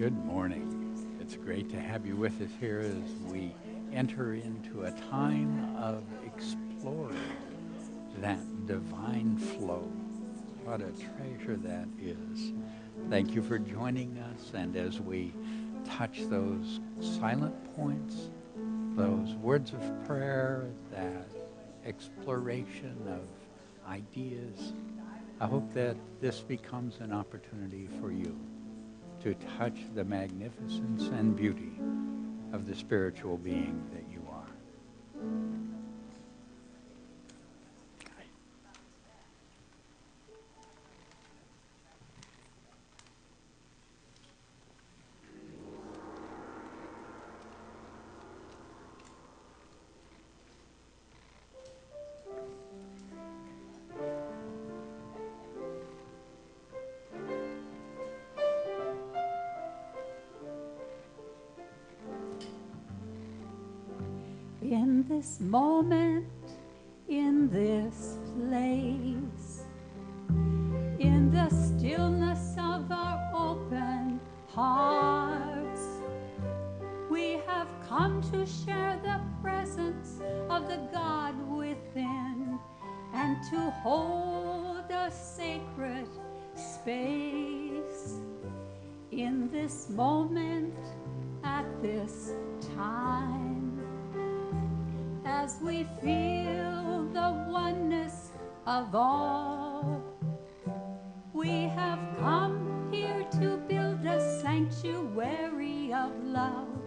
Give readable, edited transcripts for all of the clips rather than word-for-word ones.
Good morning. It's great to have you with us here as we enter into a time of exploring that divine flow. What a treasure that is. Thank you for joining us, and as we touch those silent points, those words of prayer, that exploration of ideas, I hope that this becomes an opportunity for you to touch the magnificence and beauty of the spiritual being that you are. In this moment, in this place, in the stillness of our open hearts, we have come to share the presence of the God within and to hold a sacred space. In this moment, at this time, as we feel the oneness of all, we have come here to build a sanctuary of love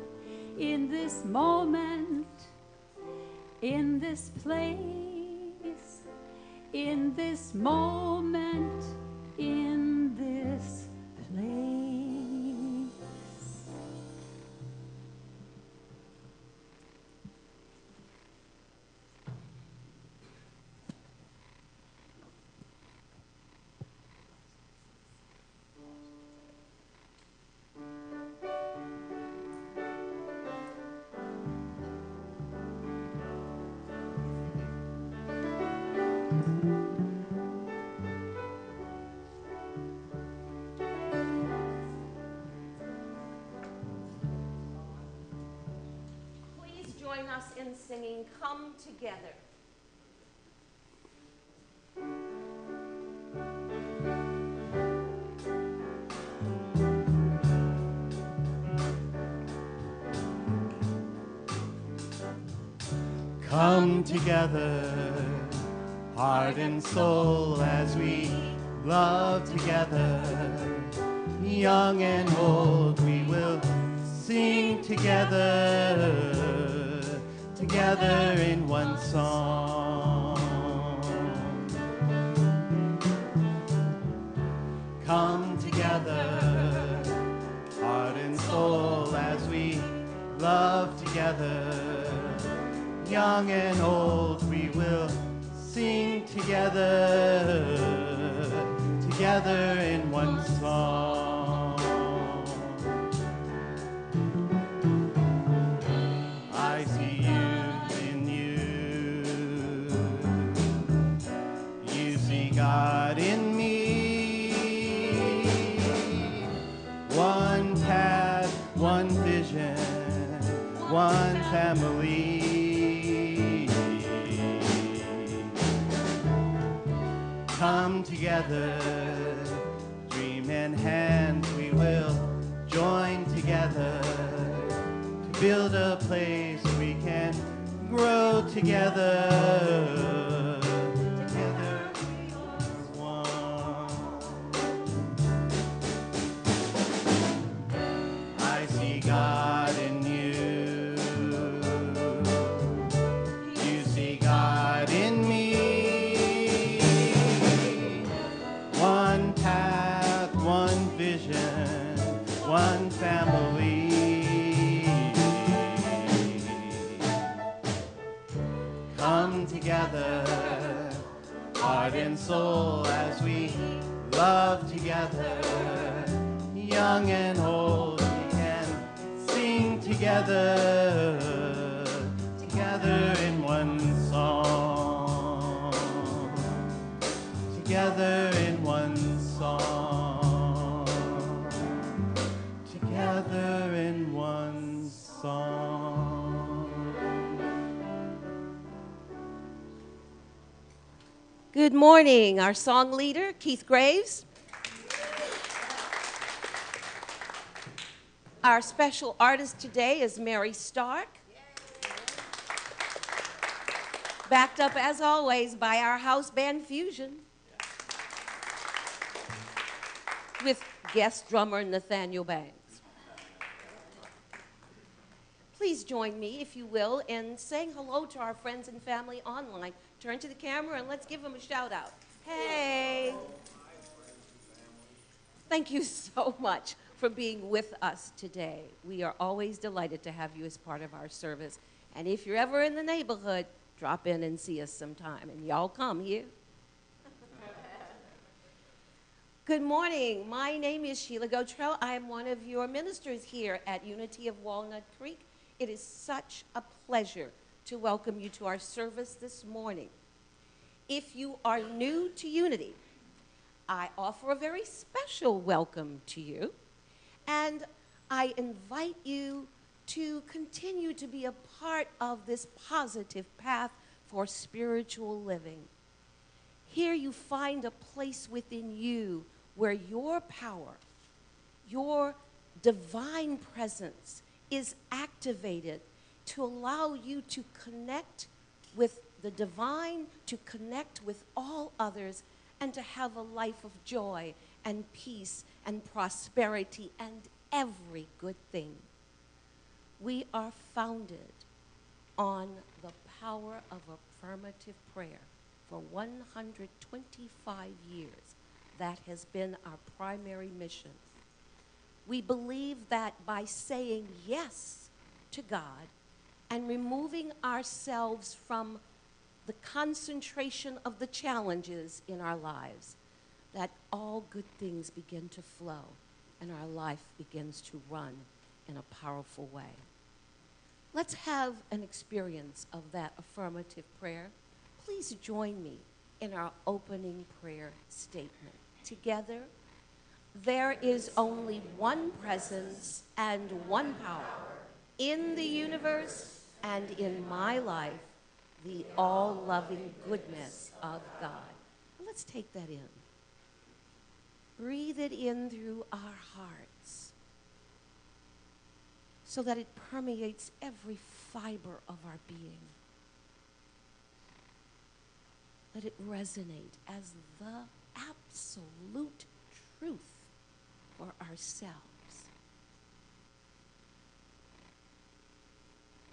in this moment, in this place, in this moment, in this place. Join us in singing Come Together. Come together, heart and soul, as we love together. Young and old, we will sing together, together in one song. Come together, heart and soul, as we love together. Young and old, we will sing together, together in one song. I see you in you, you see God in me. One path, one vision, one family. Come together, dream in hand, we will join together to build a place we can grow together, together as one. I see God in you, you see God in me. One path, one vision, one family. Come together, heart and soul, as we love together. Young and old, we can sing together, together in one song. Together in one song, together Good morning. Our song leader, Keith Graves. Our special artist today is Mary Stark. Backed up, as always, by our house band Fusion. With guest drummer Nathaniel Banks. Please join me, if you will, in saying hello to our friends and family online. Turn to the camera and let's give them a shout out. Hey! Thank you so much for being with us today. We are always delighted to have you as part of our service. And if you're ever in the neighborhood, drop in and see us sometime. And y'all come here. Good morning. My name is Sheila Gautreaux. I am one of your ministers here at Unity of Walnut Creek. It is such a pleasure to welcome you to our service this morning. If you are new to Unity, I offer a very special welcome to you, and I invite you to continue to be a part of this positive path for spiritual living. Here you find a place within you where your power, your divine presence is activated to allow you to connect with the divine, to connect with all others, and to have a life of joy and peace and prosperity and every good thing. We are founded on the power of affirmative prayer. For 125 years, that has been our primary mission. We believe that by saying yes to God and removing ourselves from the concentration of the challenges in our lives, that all good things begin to flow and our life begins to run in a powerful way. Let's have an experience of that affirmative prayer. Please join me in our opening prayer statement. Together, there is only one presence and one power in the universe and in my life, the all-loving goodness of God. Let's take that in. Breathe it in through our hearts so that it permeates every fiber of our being. Let it resonate as the absolute truth for ourselves.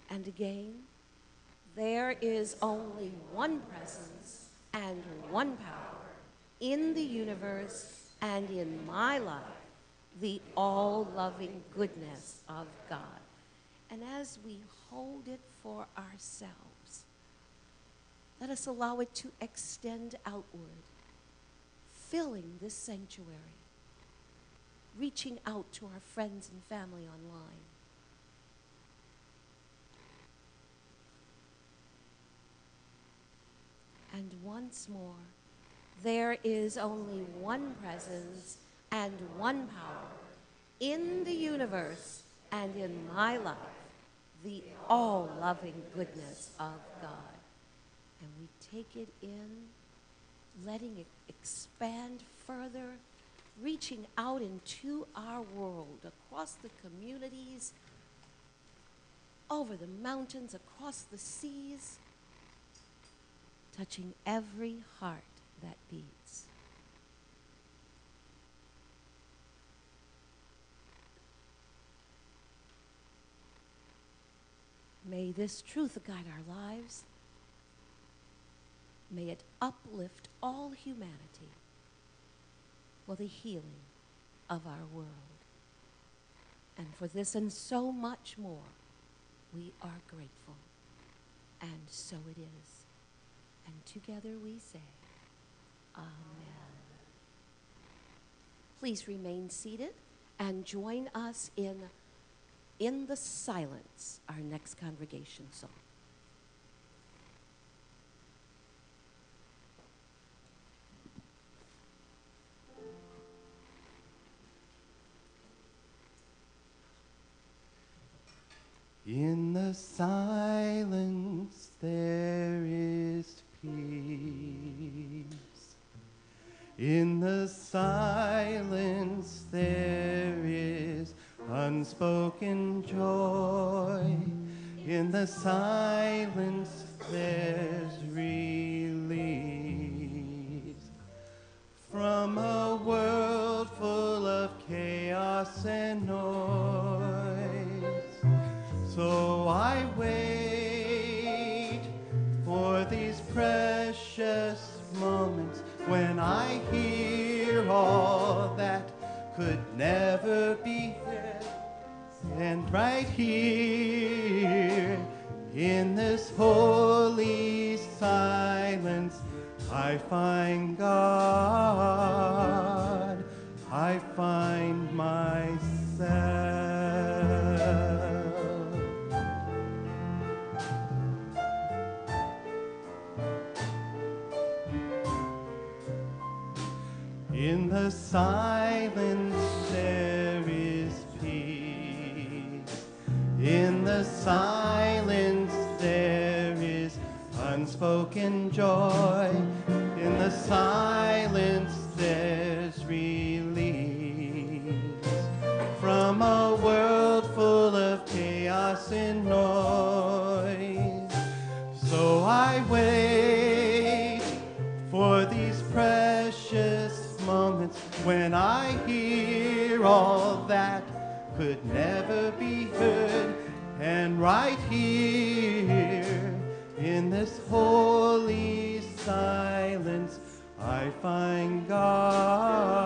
And again, there is only one presence and one power in the universe and in my life, the all-loving goodness of God. And as we hold it for ourselves, let us allow it to extend outward, filling this sanctuary, reaching out to our friends and family online. And once more, there is only one presence and one power in the universe and in my life, the all-loving goodness of God. And we take it in, letting it expand further, reaching out into our world, across the communities, over the mountains, across the seas, touching every heart that beats. May this truth guide our lives. May it uplift all humanity for the healing of our world. And for this and so much more, we are grateful. And so it is. And together we say, Amen. Please remain seated and join us in the silence, our next congregation song. In the silence there is peace. unspoken joy. In the silence there's release from a world full of chaos and noise. So I wait for these precious moments when I hear all that could never be heard. And right here in this holy silence, I find God, I find myself. In the silence there is peace. In the silence there is unspoken joy. In the silence there's release from a world full of chaos and noise. So I wait for these precious moments when I hear all that could never be heard. And right here in this holy silence, I find God,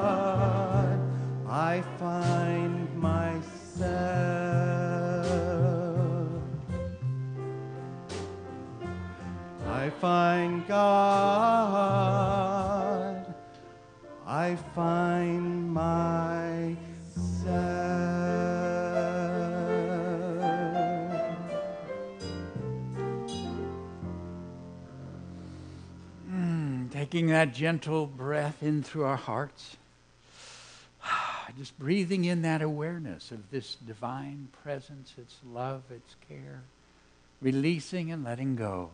I find myself. I find God, I find myself. Taking that gentle breath in through our hearts, just breathing in that awareness of this divine presence, its love, its care, releasing and letting go.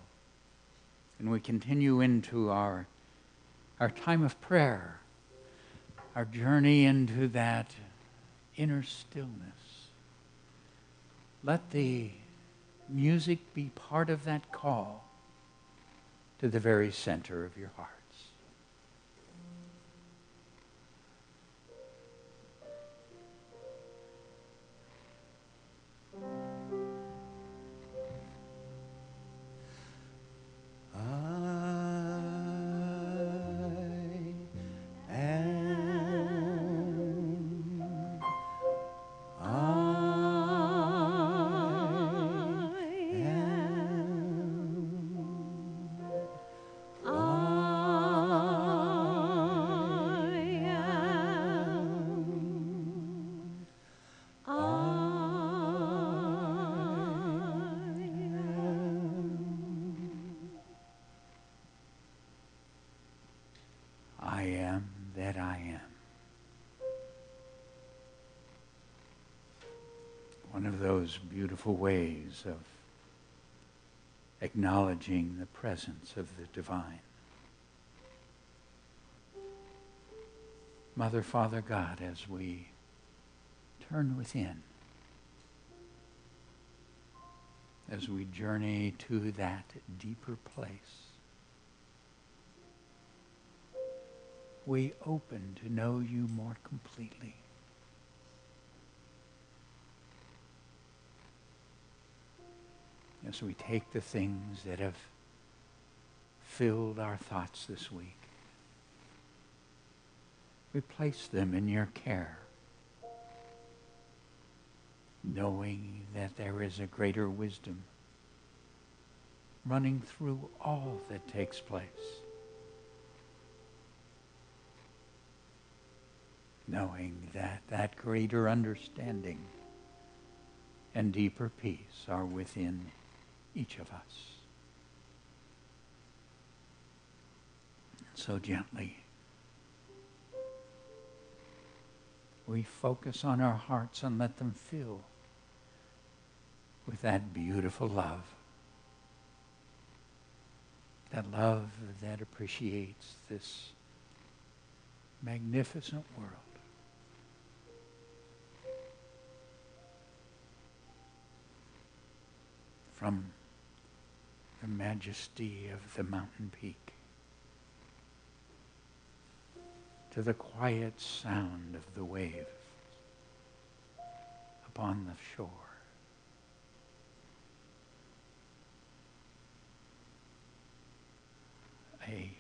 And we continue into our time of prayer, our journey into that inner stillness. Let the music be part of that call to the very center of your hearts. I am that I am. One of those beautiful ways of acknowledging the presence of the divine. Mother, Father, God, as we turn within, as we journey to that deeper place, we open to know you more completely. As we take the things that have filled our thoughts this week, we place them in your care, knowing that there is a greater wisdom running through all that takes place. Knowing that that greater understanding and deeper peace are within each of us. So gently, we focus on our hearts and let them fill with that beautiful love. That love that appreciates this magnificent world. from the majesty of the mountain peak to the quiet sound of the wave upon the shore. A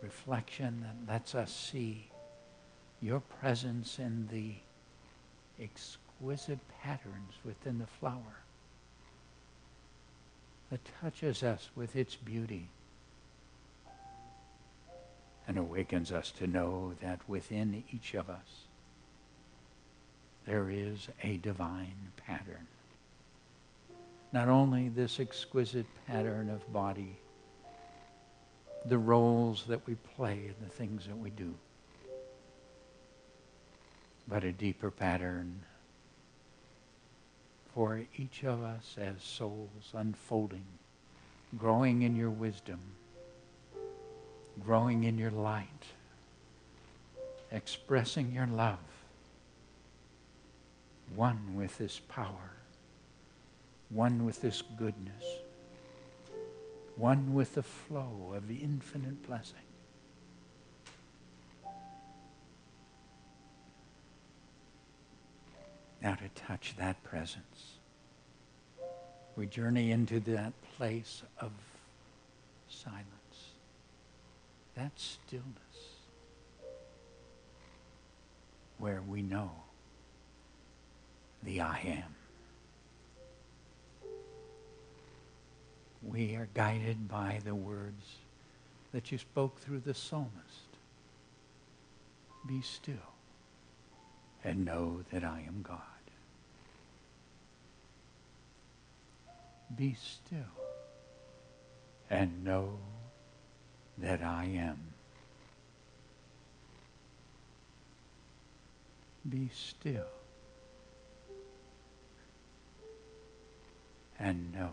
reflection that lets us see your presence in the exquisite patterns within the flower that touches us with its beauty and awakens us to know that within each of us there is a divine pattern. Not only this exquisite pattern of body, the roles that we play and the things that we do, but a deeper pattern for each of us as souls unfolding, growing in your wisdom, growing in your light, expressing your love, one with this power, one with this goodness, one with the flow of the infinite blessing. Now to touch that presence, we journey into that place of silence, that stillness, where we know the I am. We are guided by the words that you spoke through the psalmist. Be still and know that I am God. Be still and know that I am. Be still and know.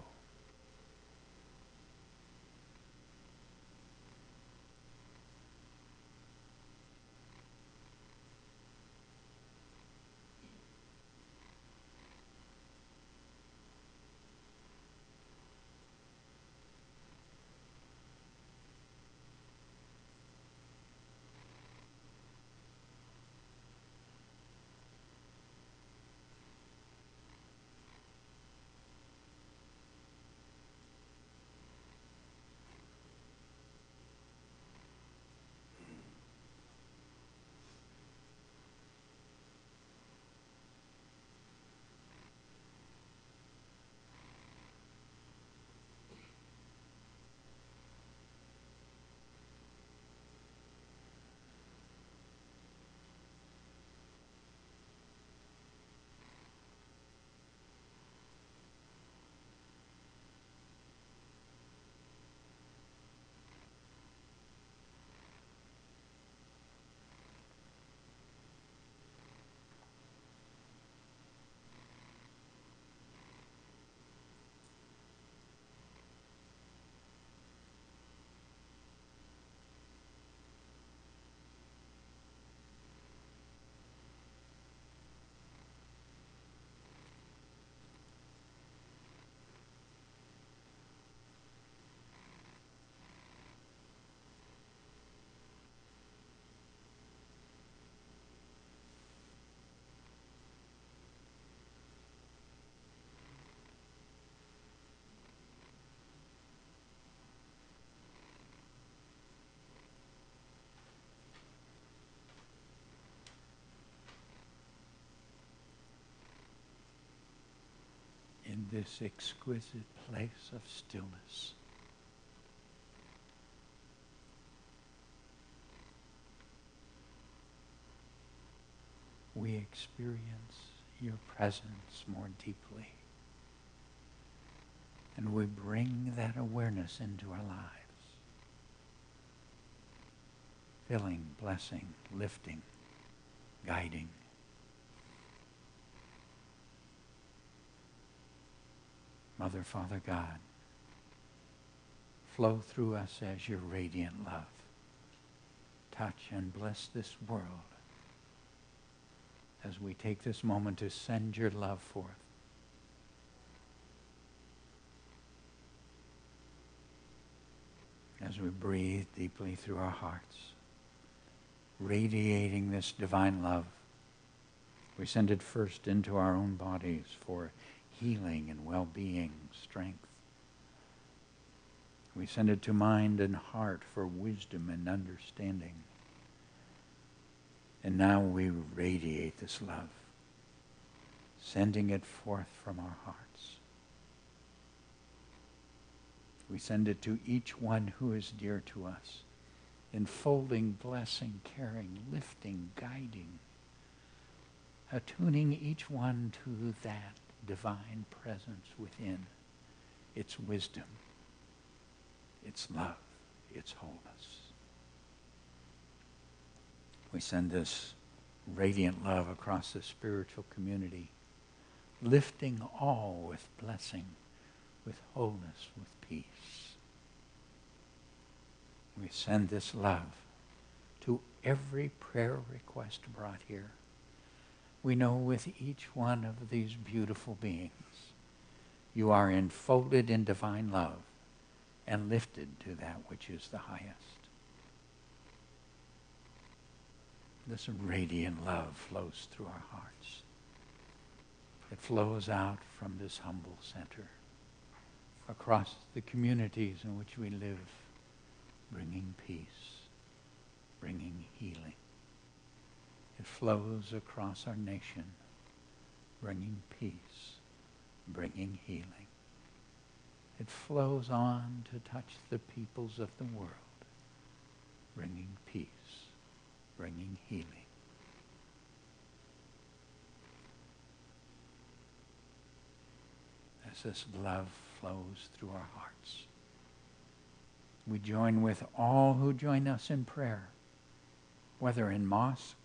In this exquisite place of stillness, we experience your presence more deeply. And we bring that awareness into our lives, filling, blessing, lifting, guiding. Mother, Father, God, flow through us as your radiant love. Touch and bless this world as we take this moment to send your love forth as we breathe deeply through our hearts, radiating this divine love. We send it first into our own bodies for healing and well-being, strength. We send it to mind and heart for wisdom and understanding. And now we radiate this love, sending it forth from our hearts. We send it to each one who is dear to us, enfolding, blessing, caring, lifting, guiding, attuning each one to that divine presence within, its wisdom, its love, its wholeness. We send this radiant love across the spiritual community, lifting all with blessing, with wholeness, with peace. We send this love to every prayer request brought here. We know with each one of these beautiful beings, you are enfolded in divine love and lifted to that which is the highest. This radiant love flows through our hearts. It flows out from this humble center across the communities in which we live, bringing peace, bringing healing. It flows across our nation, bringing peace, bringing healing. It flows on to touch the peoples of the world, bringing peace, bringing healing. As this love flows through our hearts, we join with all who join us in prayer, whether in mosque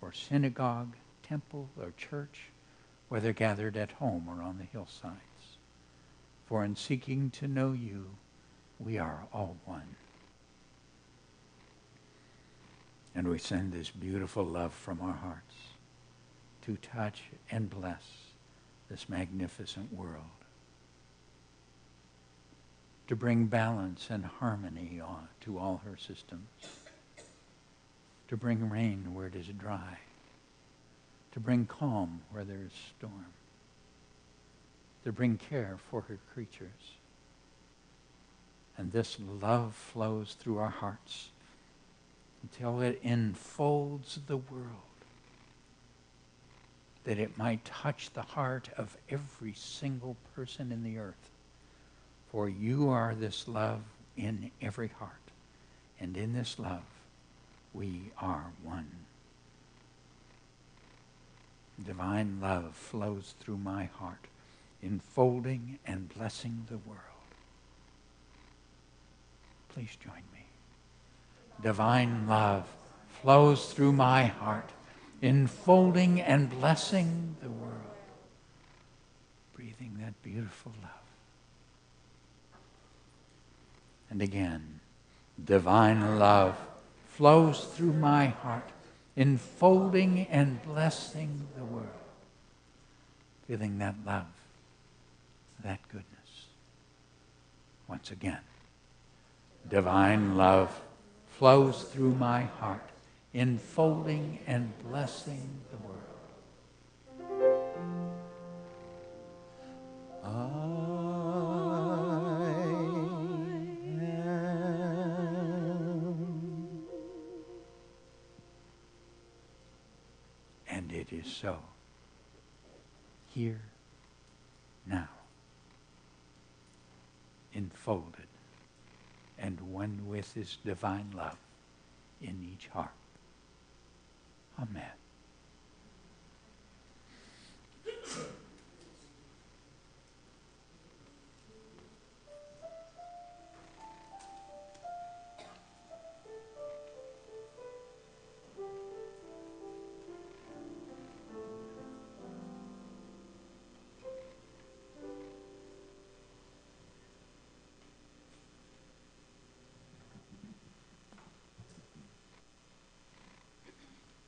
or synagogue, temple or church, whether gathered at home or on the hillsides. For in seeking to know you, we are all one. And we send this beautiful love from our hearts to touch and bless this magnificent world, to bring balance and harmony to all her systems, to bring rain where it is dry, to bring calm where there is storm, to bring care for her creatures. And this love flows through our hearts until it enfolds the world, that it might touch the heart of every single person in the earth. For you are this love in every heart, and in this love we are one. Divine love flows through my heart, enfolding and blessing the world. Please join me. Divine love flows through my heart, enfolding and blessing the world. Breathing that beautiful love. And again, divine love flows through my heart, enfolding and blessing the world. Feeling that love, that goodness. Once again, divine love flows through my heart, enfolding and blessing the world. And it is so. Here, now, enfolded and one with this divine love in each heart. Amen.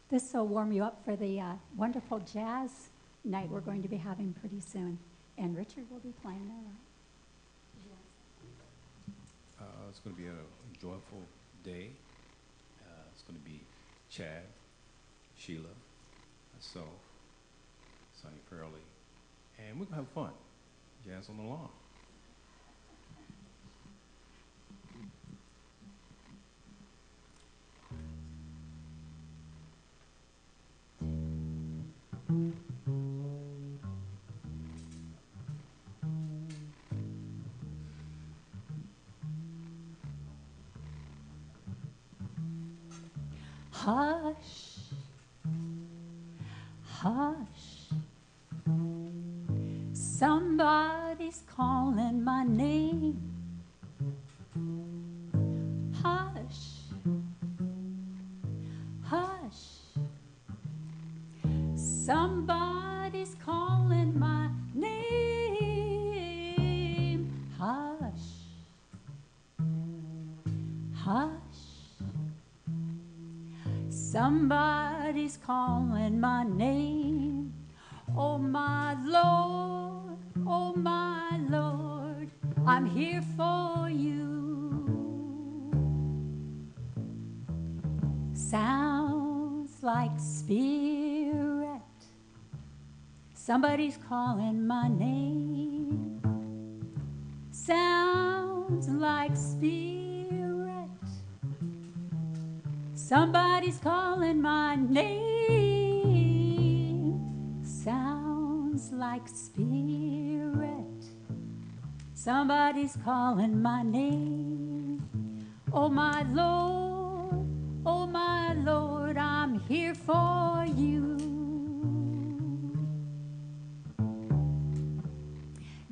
This will warm you up for the wonderful jazz night we're going to be having pretty soon. And Richard will be playing there, It's going to be a joyful day. It's going to be Chad, Sheila, myself, Sonny Pearlie, and we're going to have fun. Jazz on the lawn. Hush, hush, somebody's calling my name. Hush, hush, somebody's calling my name. Hush, hush. Somebody's calling my name. Oh my Lord, I'm here for you. Sounds like spirit. Somebody's calling my name. Sounds like spirit. Somebody's calling my name. Sounds like spirit. Somebody's calling my name. Oh my Lord, I'm here for you.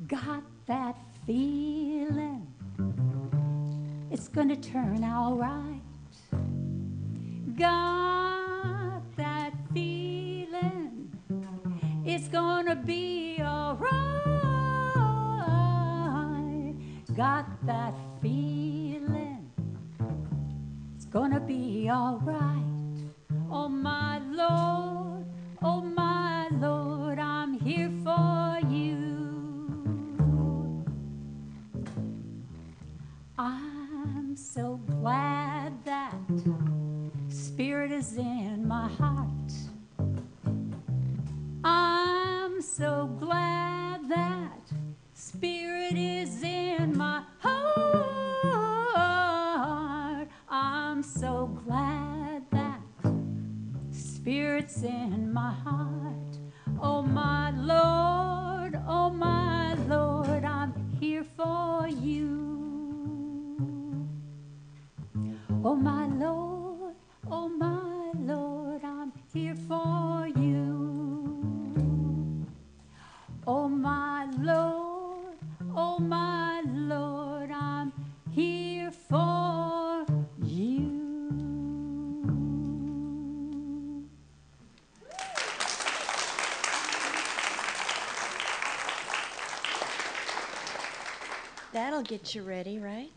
Got that feeling it's gonna turn out right. Got that feeling it's gonna be alright. Got that feeling it's gonna be alright. Oh my Lord, I'm here for you. I'm so glad that Spirit is in my heart. I'm so glad that Spirit is in my heart. I'm so glad that Spirit's in my heart. Oh my Lord, I'm here for you. Oh my Lord, I'm here for you. Oh my Lord, I'm here for you. That'll get you ready, right?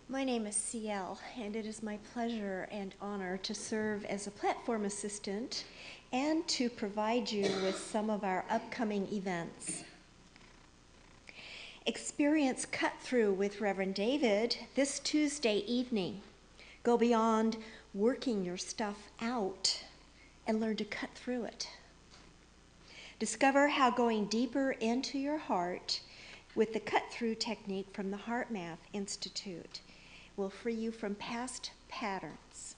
My name is CL, and it is my pleasure and honor to serve as a platform assistant and to provide you with some of our upcoming events. Experience Cut Through with Reverend David this Tuesday evening. Go beyond working your stuff out and learn to cut through it. Discover how going deeper into your heart with the cut-through technique from the HeartMath Institute will free you from past patterns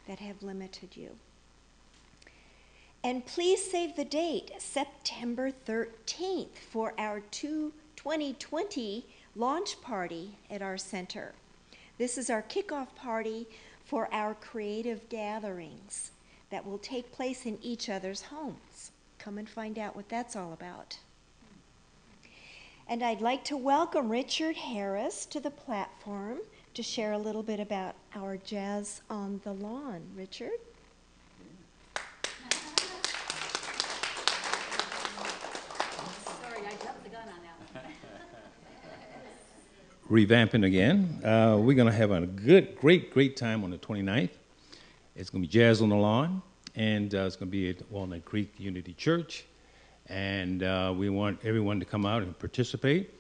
that have limited you. And please save the date, September 13th, for our 2020 launch party at our center. This is our kickoff party for our creative gatherings that will take place in each other's homes. Come and find out what that's all about. And I'd like to welcome Richard Harris to the platform to share a little bit about our Jazz on the Lawn. Richard? Sorry, I jumped the gun on that one. Revamping again. We're going to have a great time on the 29th. It's going to be Jazz on the Lawn, and it's going to be at Walnut Creek Unity Church. And we want everyone to come out and participate.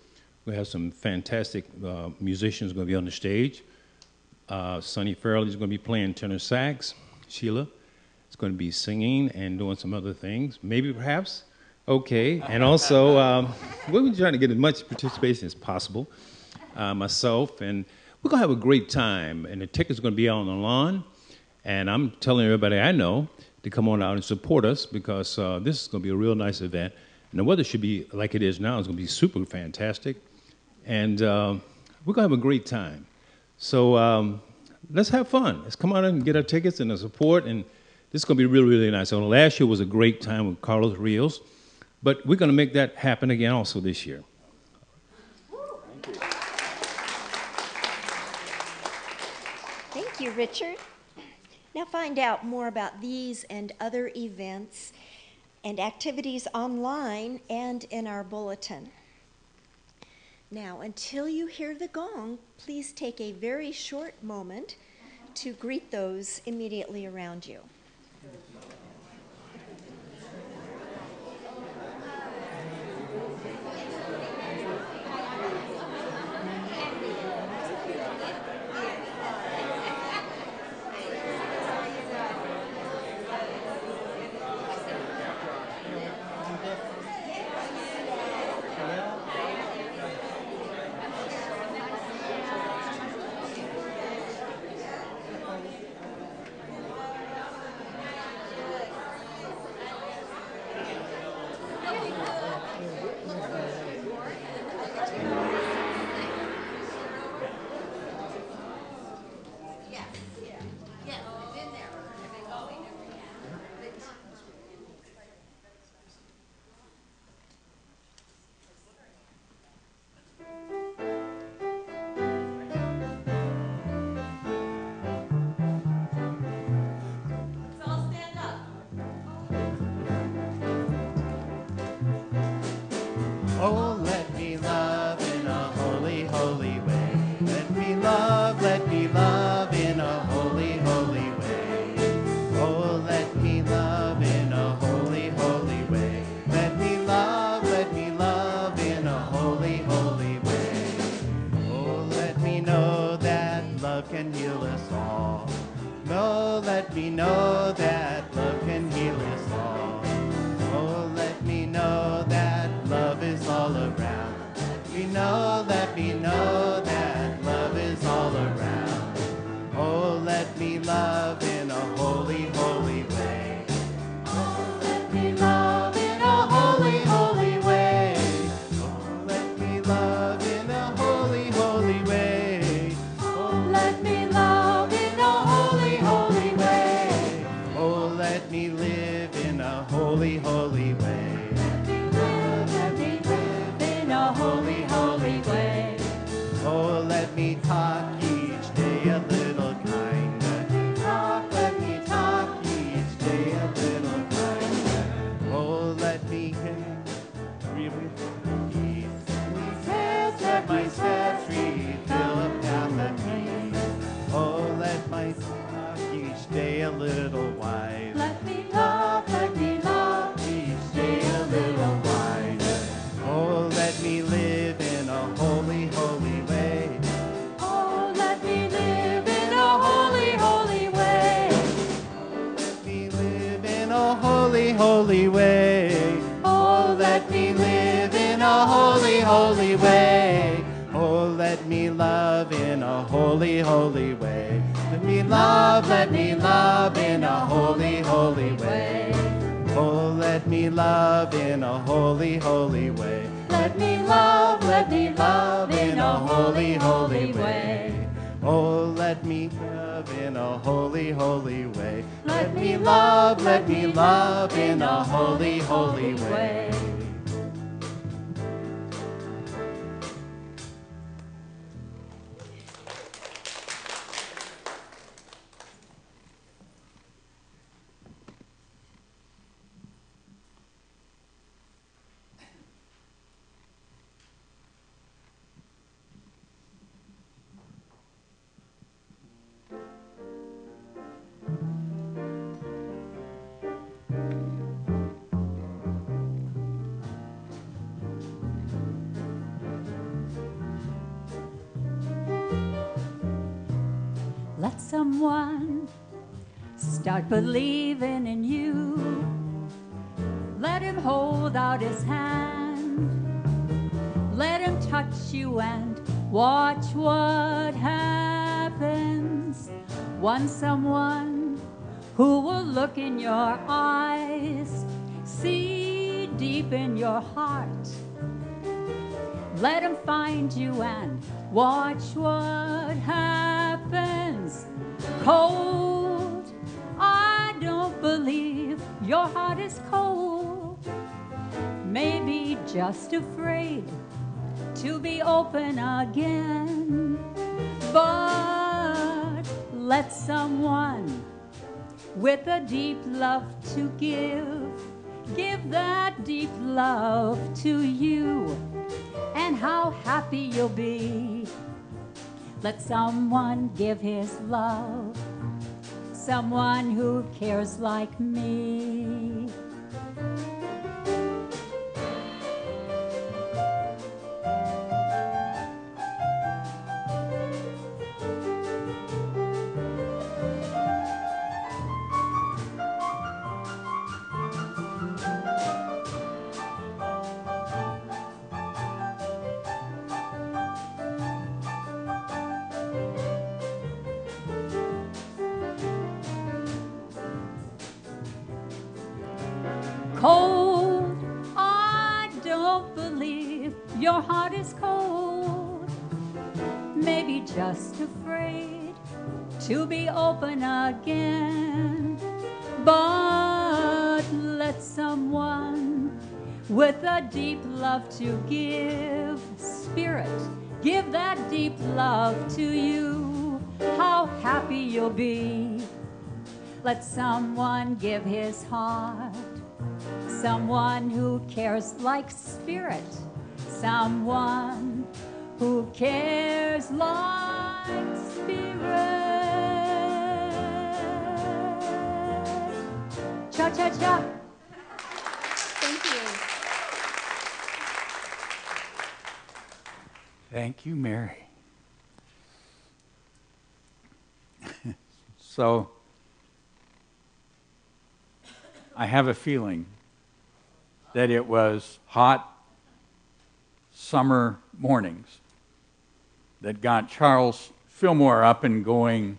We have some fantastic musicians going to be on the stage. Sonny Farrell is going to be playing tenor sax. Sheila is going to be singing and doing some other things. Maybe, perhaps. Okay. And also, we're trying to get as much participation as possible. Myself, and we're going to have a great time. And the tickets are going to be out on the lawn. And I'm telling everybody I know to come on out and support us because this is going to be a real nice event. And the weather should be like it is now. It's going to be super fantastic. And we're going to have a great time. So let's have fun. Let's come out and get our tickets and the support. And this is going to be really, really nice. So last year was a great time with Carlos Rios. But we're going to make that happen again also this year. Thank you. Thank you, Richard. Now find out more about these and other events and activities online and in our bulletin. Now, until you hear the gong, please take a very short moment to greet those immediately around you. Oh, let me love in a holy, holy way. Let me love in a holy, holy way. Oh, let me love in a holy, holy way. Let me love in a holy, holy way. Oh, let me know that love can heal us all. No, let me know that love can heal us all. Oh, let me know that love is all around. Let me know that love is all around. Oh, let me love in a holy, holy way. Oh, let me love in a holy, holy way. Oh, let me love in a holy, holy way. Oh, let me love in a holy, holy way. Oh, let me live in a holy, holy way. Let me live in a holy, holy way. Oh, let me talk each day a little kinder. Let me talk each day a little kinder. Oh, let me set my steps, refill a path of peace. Oh, let my talk each day a little wise. Let me love each day a little wider. Oh, let me live in a holy, holy way. Oh, let me live in a holy, holy way. Let me live in a holy, holy way. Oh, let me live in a holy, holy way. Oh, let me love in a holy, holy way. Let me love in a holy, holy way. Oh, let me love in a holy, holy way. Let me love in a holy, holy way. Oh, let me love in a holy, holy way. Let me love in a holy, holy way. someone start believing in you. Let him hold out his hand. Let him touch you and watch what happens. Want someone who will look in your eyes, see deep in your heart. Let him find you and watch what happens. Cold, I don't believe your heart is cold. Maybe just afraid to be open again. But let someone with a deep love to give that deep love to you, and how happy you'll be. Let someone give his love, someone who cares like me. Cold, I don't believe your heart is cold. Maybe just afraid to be open again. But let someone with a deep love to give, Spirit, give that deep love to you. How happy you'll be. Let someone give his heart, someone who cares like Spirit, someone who cares like Spirit. Cha-cha-cha. Thank you. Thank you, Mary. So, I have a feeling that it was hot summer mornings that got Charles Fillmore up and going,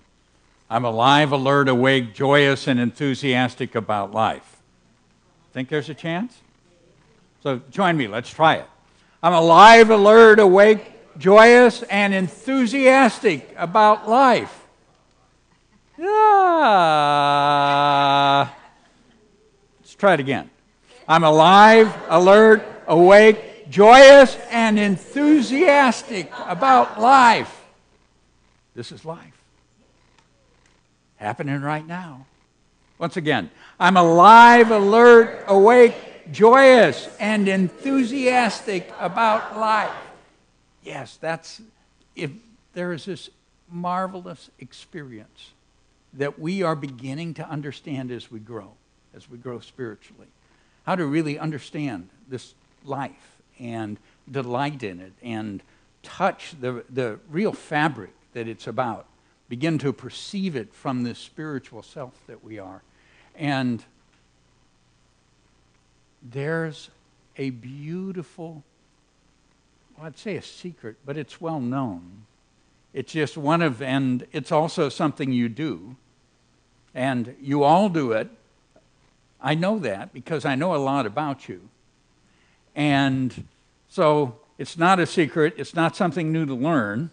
I'm alive, alert, awake, joyous, and enthusiastic about life. Think there's a chance? So join me, let's try it. I'm alive, alert, awake, joyous, and enthusiastic about life. Yeah. Let's try it again. I'm alive, alert, awake, joyous, and enthusiastic about life. This is life. Happening right now. Once again, I'm alive, alert, awake, joyous, and enthusiastic about life. Yes, if there is this marvelous experience that we are beginning to understand as we grow spiritually. How to really understand this life and delight in it and touch the real fabric that it's about. Begin to perceive it from this spiritual self that we are. And there's a beautiful, well, I'd say a secret, but it's well known. It's just one of, and it's also something you do. And you all do it. I know that because I know a lot about you. And so it's not a secret. It's not something new to learn.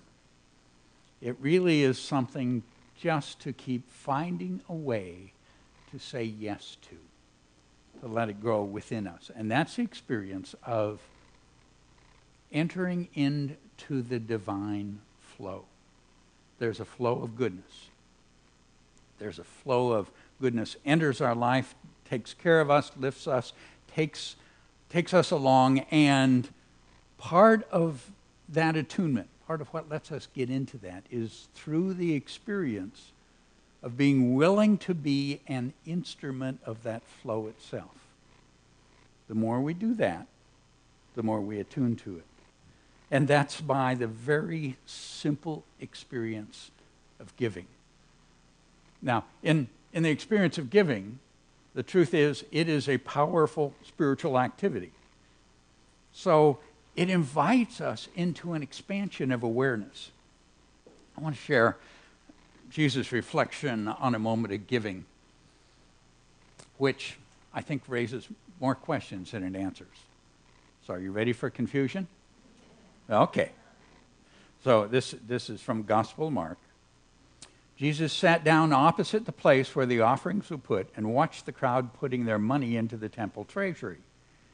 It really is something just to keep finding a way to say yes to let it grow within us. And that's the experience of entering into the divine flow. There's a flow of goodness. There's a flow of goodness enters our life, takes care of us, lifts us, takes us along, and part of that attunement, part of what lets us get into that is through the experience of being willing to be an instrument of that flow itself. The more we do that, the more we attune to it. And that's by the very simple experience of giving. Now, in the experience of giving, the truth is it is a powerful spiritual activity. So it invites us into an expansion of awareness. I want to share Jesus' reflection on a moment of giving, which I think raises more questions than it answers. So are you ready for confusion? Okay. So this is from Gospel of Mark. Jesus sat down opposite the place where the offerings were put and watched the crowd putting their money into the temple treasury.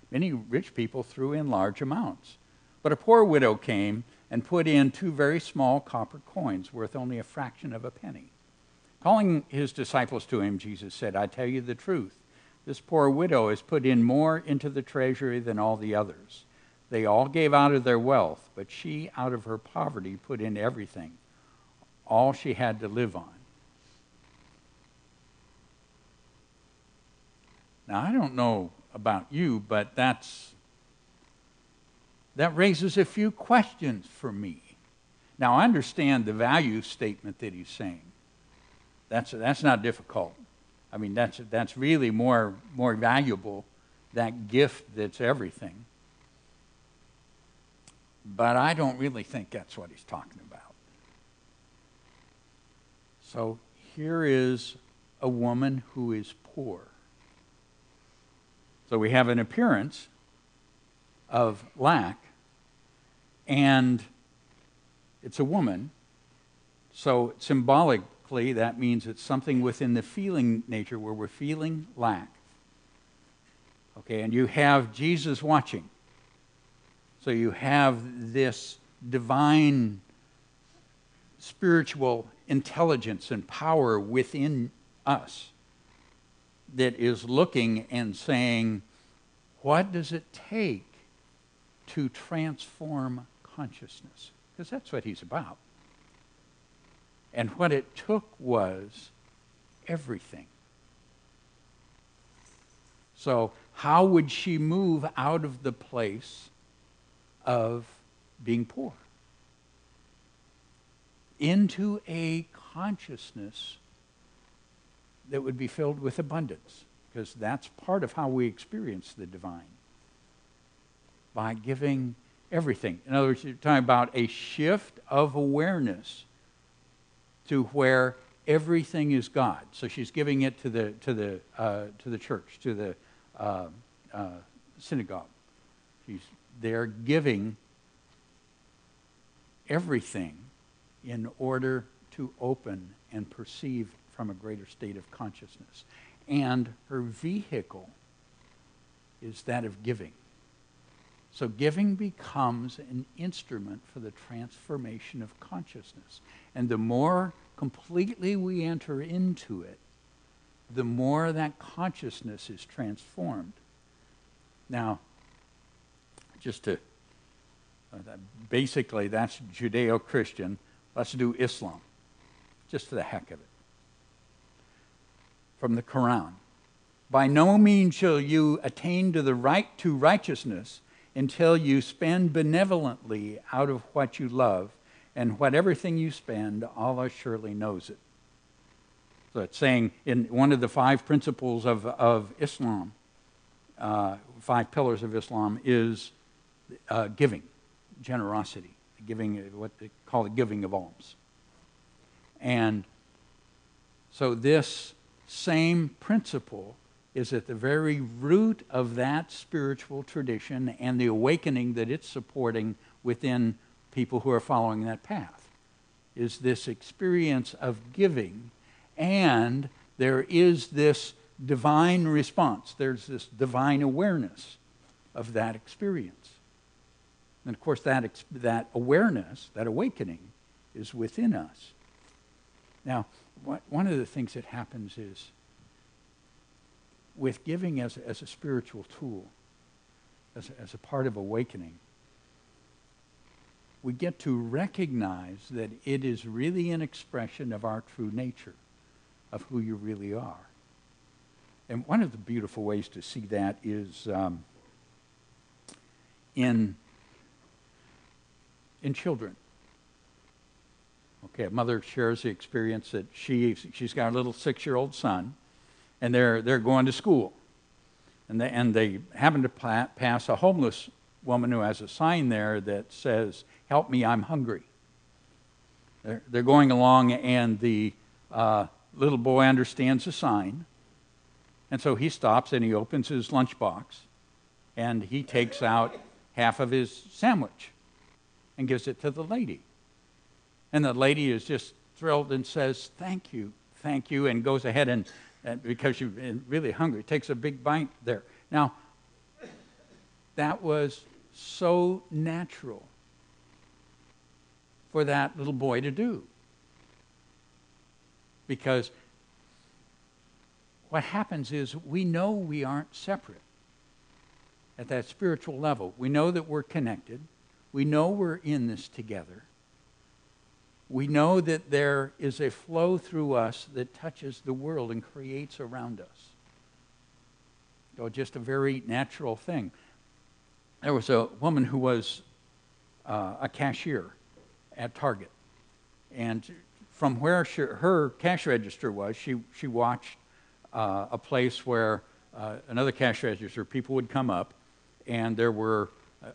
Many rich people threw in large amounts, but a poor widow came and put in 2 very small copper coins worth only a fraction of a penny. Calling his disciples to him, Jesus said, "I tell you the truth. This poor widow has put in more into the treasury than all the others. They all gave out of their wealth, but she, out of her poverty, put in everything, all she had to live on." Now, I don't know about you, but that raises a few questions for me. Now, I understand the value statement that he's saying. That's not difficult. I mean, that's really more valuable, that gift that's everything. But I don't really think that's what he's talking about. So here is a woman who is poor. So we have an appearance of lack, and it's a woman. So symbolically, that means it's something within the feeling nature where we're feeling lack. Okay, and you have Jesus watching. So you have this divine spiritual intelligence and power within us that is looking and saying, what does it take to transform consciousness? Because that's what he's about. And what it took was everything. So how would she move out of the place of being poor into a consciousness that would be filled with abundance? Because that's part of how we experience the divine, by giving everything. In other words, you're talking about a shift of awareness to where everything is God. So she's giving it to the church, to the synagogue. They're giving everything in order to open and perceive from a greater state of consciousness. And her vehicle is that of giving. So giving becomes an instrument for the transformation of consciousness. And the more completely we enter into it, the more that consciousness is transformed. Now, basically that's Judeo-Christian. Let's do Islam, just for the heck of it. From the Quran. By no means shall you attain to the right to righteousness until you spend benevolently out of what you love, and whatever thing you spend, Allah surely knows it. So it's saying in one of the 5 principles of Islam, 5 pillars of Islam, is giving, generosity, giving, what they call the giving of alms. And so this same principle is at the very root of that spiritual tradition and the awakening that it's supporting within people who are following that path, is this experience of giving, and there is this divine response. There's this divine awareness of that experience. And of course that awareness, that awakening, is within us. Now, one of the things that happens is, with giving as a spiritual tool, as a part of awakening, we get to recognize that it is really an expression of our true nature, of who you really are. And one of the beautiful ways to see that is in children. Okay, a mother shares the experience that she's got a little 6-year-old son, and they're going to school. And they happen to pass a homeless woman who has a sign there that says, "Help me, I'm hungry." They're going along, and the little boy understands the sign, and so he stops and he opens his lunchbox, and he takes out half of his sandwich and gives it to the lady. And the lady is just thrilled and says, thank you, and goes ahead and because she's really hungry, takes a big bite there. Now, that was so natural for that little boy to do. Because what happens is we know we aren't separate at that spiritual level. We know that we're connected. We know we're in this together. We know that there is a flow through us that touches the world and creates around us. So just a very natural thing. There was a woman who was a cashier at Target. And from where her cash register was, she watched a place where another cash register, people would come up, and there were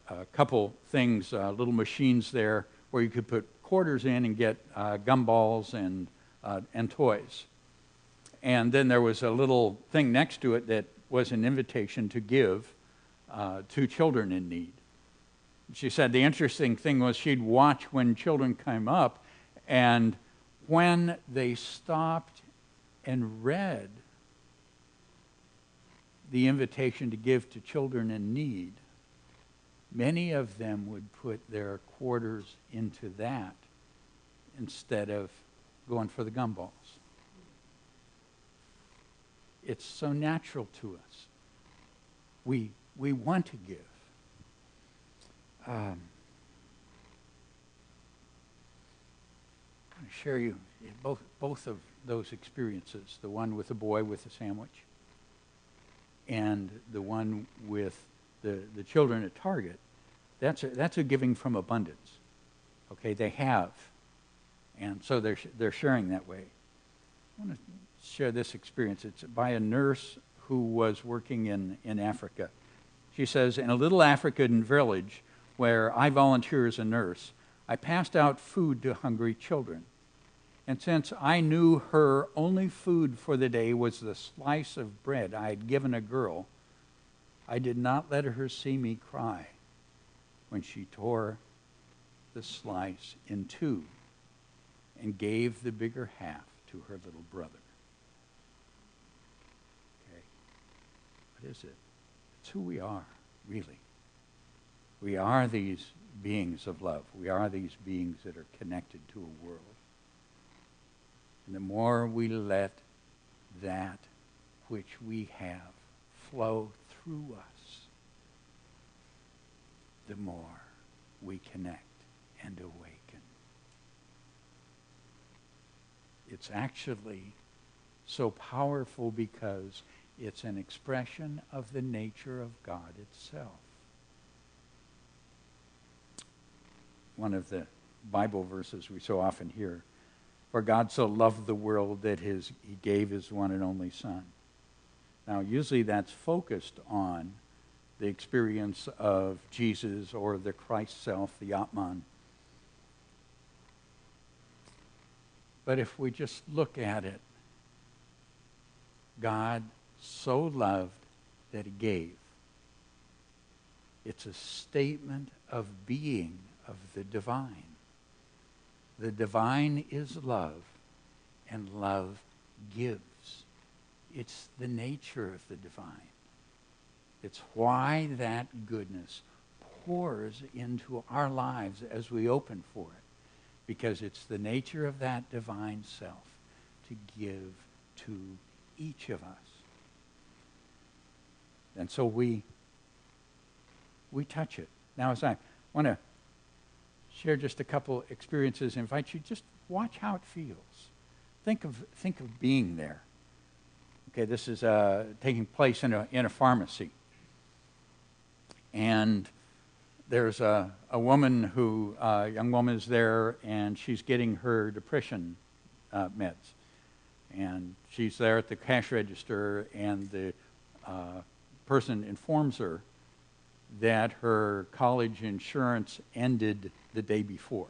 a couple things, little machines there where you could put quarters in and get gumballs and toys. And then there was a little thing next to it that was an invitation to give to children in need. She said the interesting thing was she'd watch when children came up, and when they stopped and read the invitation to give to children in need, many of them would put their quarters into that instead of going for the gumballs. It's so natural to us. We want to give. I share you both of those experiences, the one with the boy with the sandwich and the one with the children at Target. That's a giving from abundance. Okay, they have, and so they're sharing that way. I want to share this experience. It's by a nurse who was working in Africa. She says, in a little African village where I volunteer as a nurse, I passed out food to hungry children. And since I knew her only food for the day was the slice of bread I had given a girl, I did not let her see me cry when she tore the slice in two and gave the bigger half to her little brother. Okay, what is it? It's who we are, really. We are these beings of love. We are these beings that are connected to a world. And the more we let that which we have flow through us, the more we connect and awaken. It's actually so powerful because it's an expression of the nature of God itself. One of the Bible verses we so often hear, for God so loved the world that he gave his one and only Son. Now, usually that's focused on the experience of Jesus or the Christ self, the Atman. But if we just look at it, God so loved that he gave. It's a statement of being of the divine. The divine is love, and love gives. It's the nature of the divine. It's why that goodness pours into our lives as we open for it, because it's the nature of that divine self to give to each of us. And so we touch it. Now, as I want to share just a couple experiences, invite you just watch how it feels. Think of being there. Okay, this is taking place in a pharmacy, and there's a woman who, a young woman is there, and she's getting her depression meds. And she's there at the cash register, and the person informs her that her college insurance ended the day before.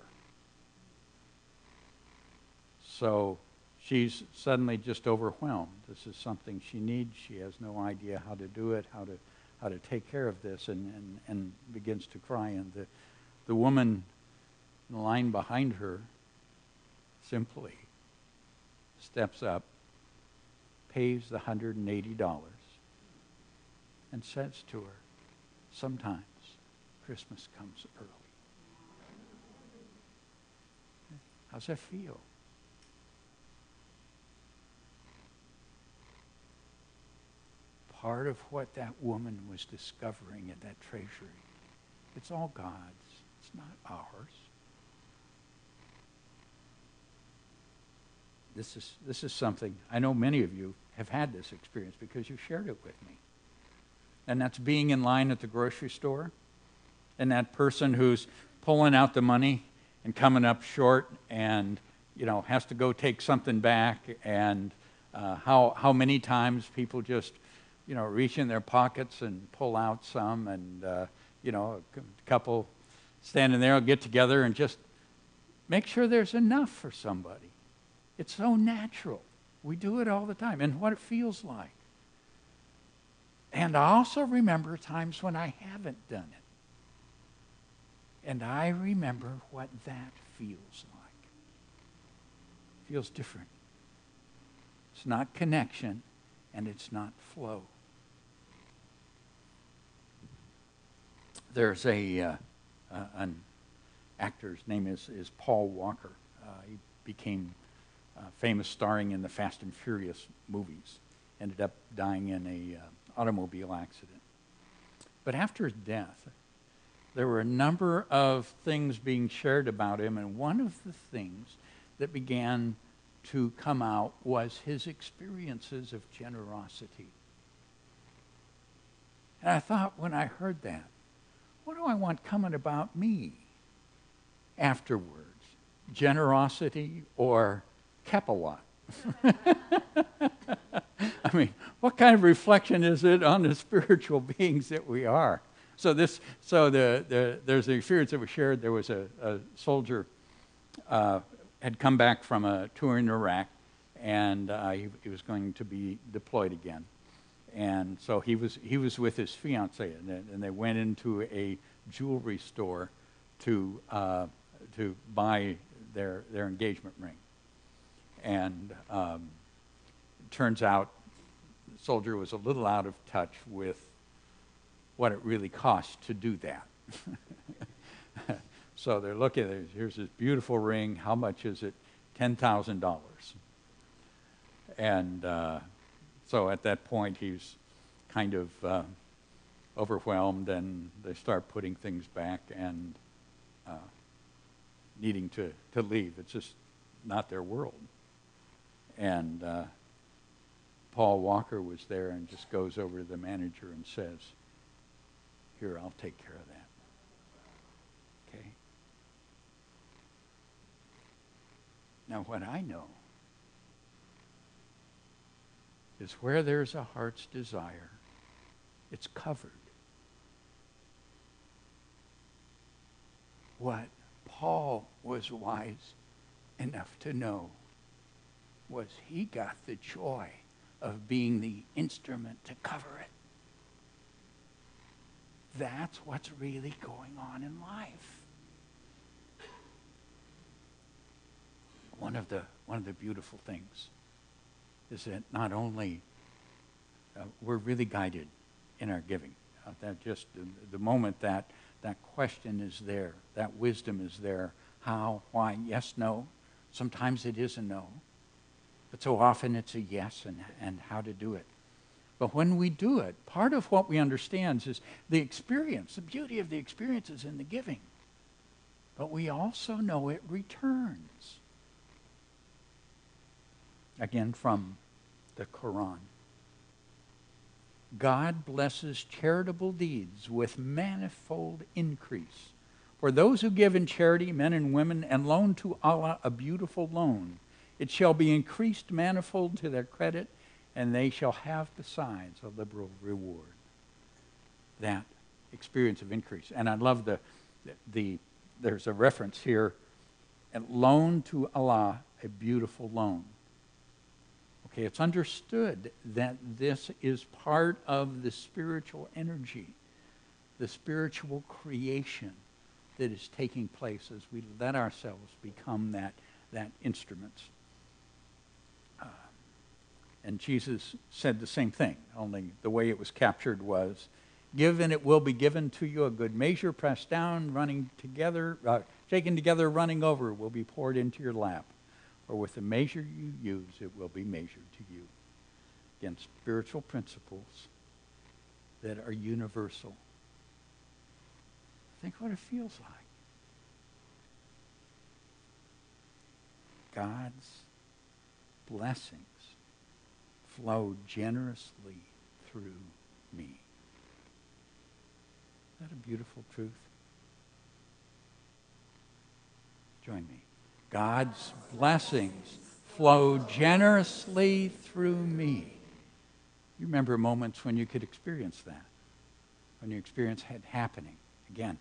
So she's suddenly just overwhelmed. This is something she needs. She has no idea how to do it, how to take care of this, and begins to cry. And the woman in the line behind her simply steps up, pays the $180, and says to her, sometimes Christmas comes early. How's that feel? Part of what that woman was discovering at that treasury, it's all God's, it's not ours. This is something, I know many of you have had this experience because you shared it with me. And that's being in line at the grocery store, and that person who's pulling out the money and coming up short and, has to go take something back, and how many times people just, reach in their pockets and pull out some, and, a couple standing there will get together and just make sure there's enough for somebody. It's so natural. We do it all the time, and what it feels like. And I also remember times when I haven't done it. And I remember what that feels like. It feels different. It's not connection, and it's not flow. There's an actor's name is Paul Walker. He became famous starring in the Fast and Furious movies. Ended up dying in a automobile accident. But after his death, there were a number of things being shared about him, and one of the things that began to come out was his experiences of generosity. And I thought when I heard that, what do I want coming about me afterwards? Generosity or Kepalot? I mean, what kind of reflection is it on the spiritual beings that we are? There's the experience that was shared. There was a soldier had come back from a tour in Iraq, and he was going to be deployed again. And so he was with his fiancée, and they went into a jewelry store to buy their engagement ring. And it turns out the soldier was a little out of touch with what it really cost to do that. So they're looking at it. Here's this beautiful ring. How much is it? $10,000. And so at that point, he's kind of overwhelmed, and they start putting things back and needing to leave. It's just not their world. And Paul Walker was there and just goes over to the manager and says, "Here, I'll take care of that." Okay? Now, what I know is where there's a heart's desire, it's covered. What Paul was wise enough to know was he got the joy of being the instrument to cover it. That's what's really going on in life. One of the beautiful things is that not only we're really guided in our giving. That just the moment that question is there, that wisdom is there. How, why, yes, no. Sometimes it is a no. But so often it's a yes, and how to do it. But when we do it, part of what we understand is the experience. The beauty of the experience is in the giving. But we also know it returns. Again, from the Quran. God blesses charitable deeds with manifold increase. For those who give in charity, men and women, and loan to Allah a beautiful loan, it shall be increased manifold to their credit, and they shall have besides a liberal reward. That experience of increase. And I love there's a reference here, and loan to Allah a beautiful loan. Okay, it's understood that this is part of the spiritual energy, the spiritual creation that is taking place as we let ourselves become that instrument. And Jesus said the same thing, only the way it was captured was, give and it will be given to you, a good measure, pressed down, running together, shaken together, running over, will be poured into your lap. Or with the measure you use, it will be measured to you. Again, spiritual principles that are universal. Think what it feels like. God's blessings flow generously through me. Isn't that a beautiful truth? Join me. God's blessings flow generously through me. You remember moments when you could experience that, when you experienced it happening. Again,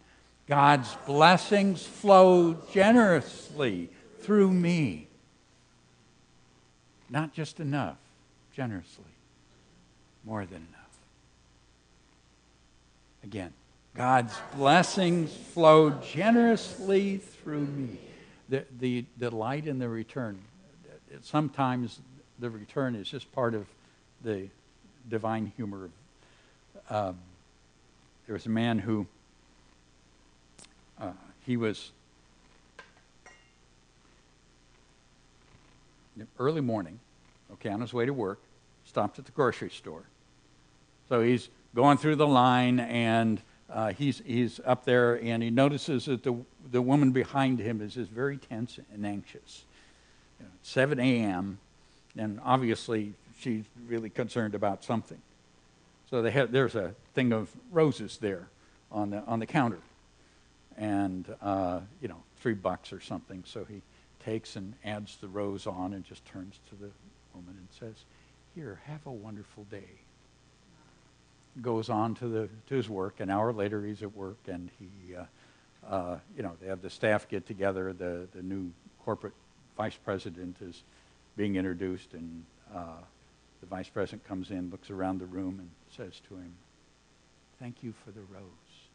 God's blessings flow generously through me. Not just enough, generously. More than enough. Again, God's blessings flow generously through me. The delight in the return. Sometimes the return is just part of the divine humor. There was a man who he was early morning, okay, on his way to work, stopped at the grocery store. So he's going through the line, and he's up there, and he notices that the woman behind him is just very tense and anxious. You know, it's 7 a.m., and obviously she's really concerned about something. So there's a thing of roses there on the counter, and $3 or something. So he takes and adds the rose on and just turns to the woman and says, "Here, have a wonderful day." Goes on to his work. An hour later, he's at work, and he, they have the staff get together. The new corporate vice president is being introduced, and the vice president comes in, looks around the room, and says to him, "Thank you for the rose.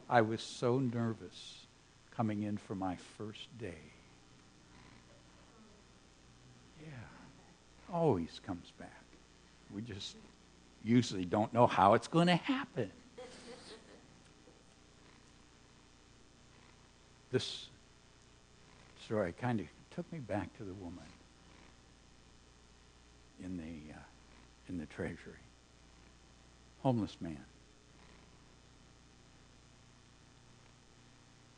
I was so nervous coming in for my first day." Yeah, always comes back. We just usually don't know how it's going to happen. This story kind of took me back to the woman in the treasury. Homeless man.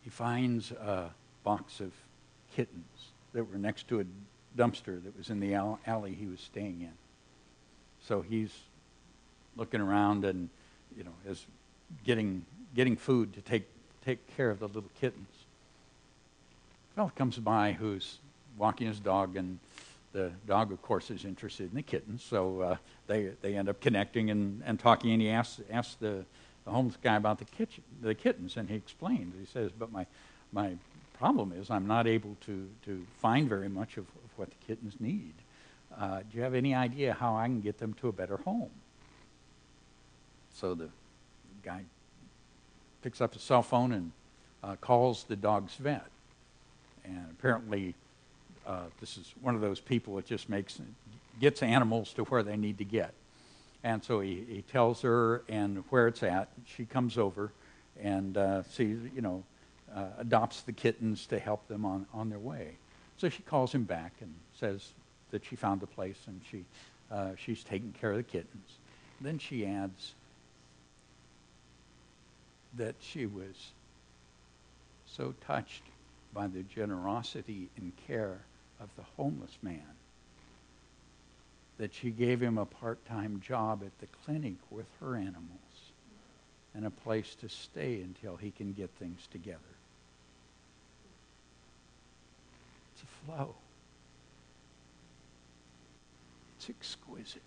He finds a box of kittens that were next to a dumpster that was in the alley he was staying in. So he's looking around and, is getting food to take care of the little kittens. A fellow comes by who's walking his dog, and the dog, of course, is interested in the kittens. So they end up connecting and talking, and he asks the homeless guy about the kittens, and he explains. He says, "But my problem is I'm not able to find very much of what the kittens need. Do you have any idea how I can get them to a better home?" So the guy picks up his cell phone and calls the dog's vet. And apparently this is one of those people that just gets animals to where they need to get. And so he tells her and where it's at. She comes over and sees, adopts the kittens to help them on their way. So she calls him back and says that she found a place, and she's taking care of the kittens. Then she adds that she was so touched by the generosity and care of the homeless man that she gave him a part-time job at the clinic with her animals and a place to stay until he can get things together. It's a flow. It's exquisite.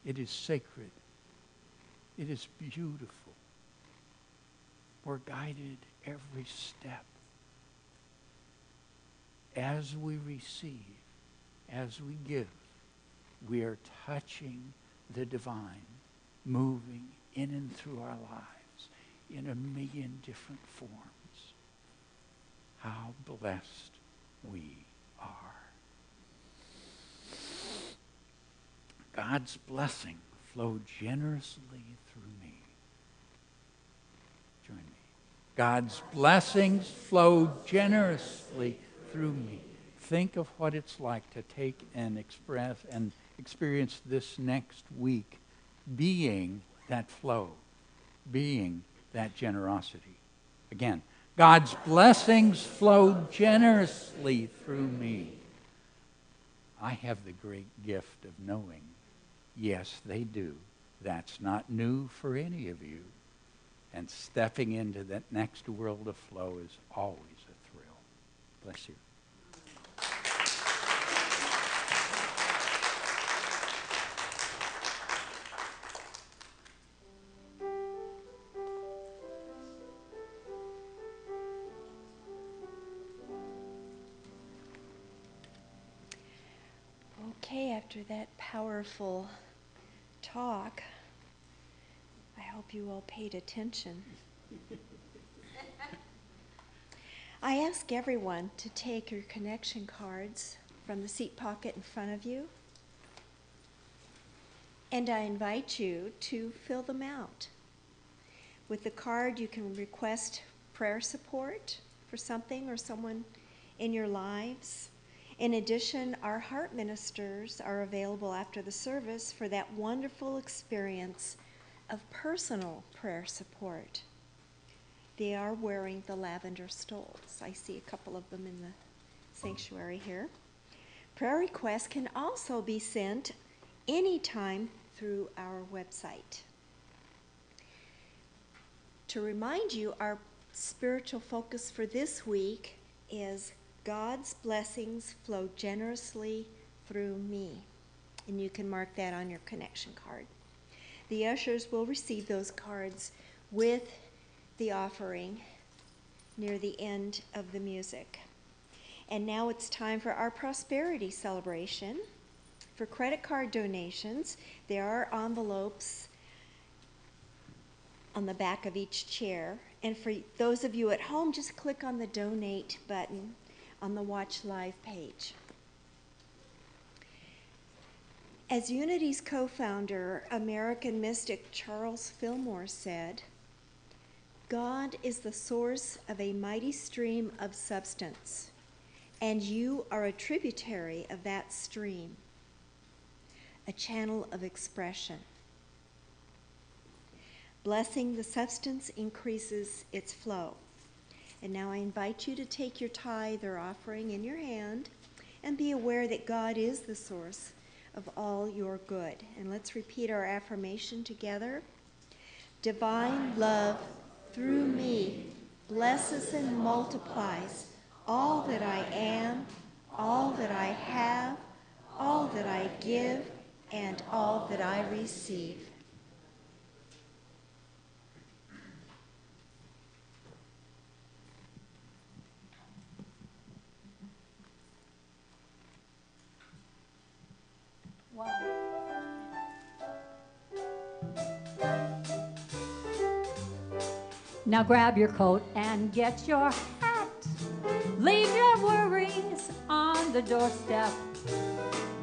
It is sacred. It is beautiful. We're guided every step. As we receive, as we give, we are touching the divine, moving in and through our lives in a million different forms. How blessed we are. God's blessing flow generously through me. Join me. God's blessings flow generously through me. Think of what it's like to take and express and experience this next week being that flow, being that generosity. Again, God's blessings flow generously through me. I have the great gift of knowing, yes, they do. That's not new for any of you. And stepping into that next world of flow is always a thrill. Bless you. Okay, after that powerful talk, I hope you all paid attention. I ask everyone to take your connection cards from the seat pocket in front of you, and I invite you to fill them out. With the card, you can request prayer support for something or someone in your lives. In addition, our heart ministers are available after the service for that wonderful experience of personal prayer support. They are wearing the lavender stoles. I see a couple of them in the sanctuary here. Prayer requests can also be sent anytime through our website. To remind you, our spiritual focus for this week is God's blessings flow generously through me. And you can mark that on your connection card. The ushers will receive those cards with the offering near the end of the music. And now it's time for our prosperity celebration. For credit card donations, there are envelopes on the back of each chair. And for those of you at home, just click on the donate button on the Watch Live page. As Unity's co-founder, American mystic Charles Fillmore said, God is the source of a mighty stream of substance, and you are a tributary of that stream, a channel of expression. Blessing the substance increases its flow. And now I invite you to take your tithe or offering in your hand and be aware that God is the source of all your good. And let's repeat our affirmation together. Divine love through me blesses and multiplies all that I am, all that I have, all that I give, and all that I receive. Wow. Now grab your coat and get your hat. Leave your worries on the doorstep.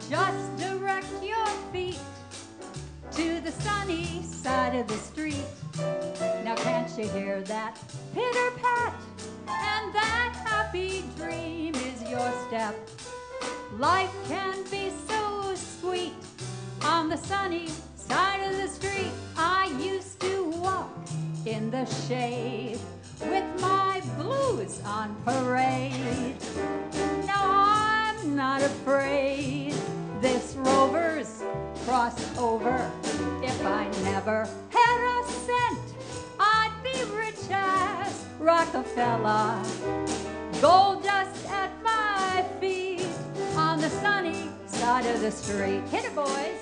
Just direct your feet to the sunny side of the street. Now can't you hear that pitter-pat? And that happy dream is your step. Life can be so sweet on the sunny side of the street. I used to walk in the shade with my blues on parade. Now I'm not afraid. This robe cross over. If I never had a cent, I'd be rich as Rockefeller. Gold dust at my feet on the sunny side of the street. Hit it, boys.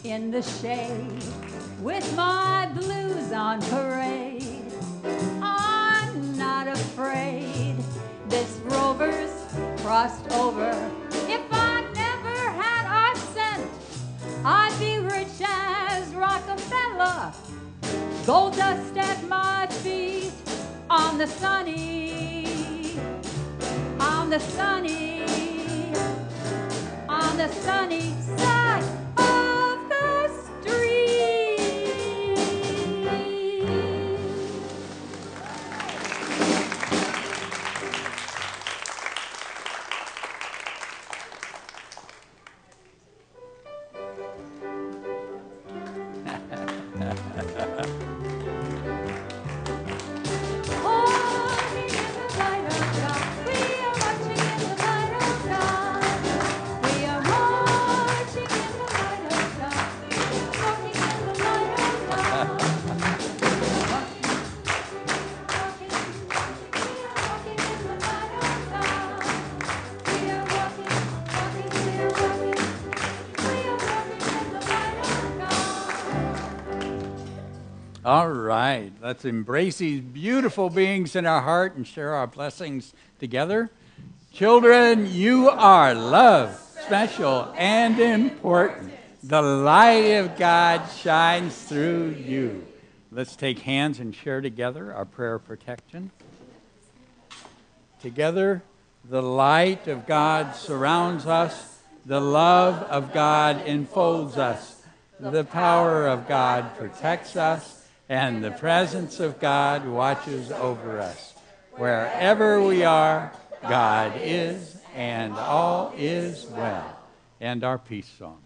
In the shade with my blues on parade. I'm not afraid this rover's crossed over. If I never had a cent, I'd be rich as Rockefeller. Gold dust at my feet on the sunny, on the sunny, on the sunny side. All right, let's embrace these beautiful beings in our heart and share our blessings together. Children, you are loved, special, and important. The light of God shines through you. Let's take hands and share together our prayer of protection. Together, the light of God surrounds us. The love of God enfolds us. The power of God protects us. And the presence of God watches over us. Wherever we are, God is, and all is well. And our peace song.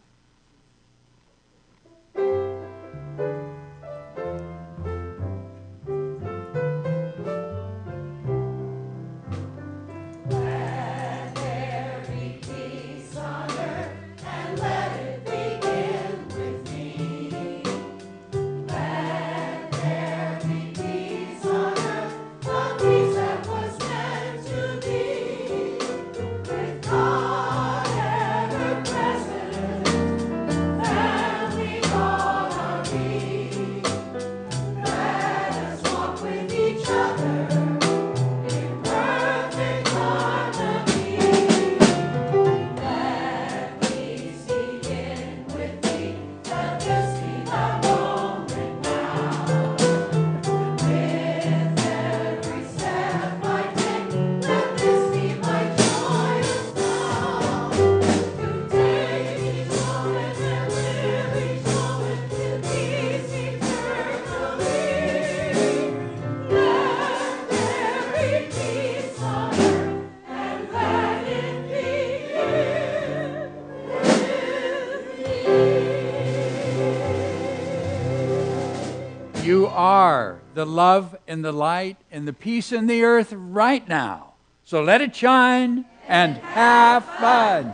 You are the love and the light and the peace in the earth right now. So let it shine and have fun.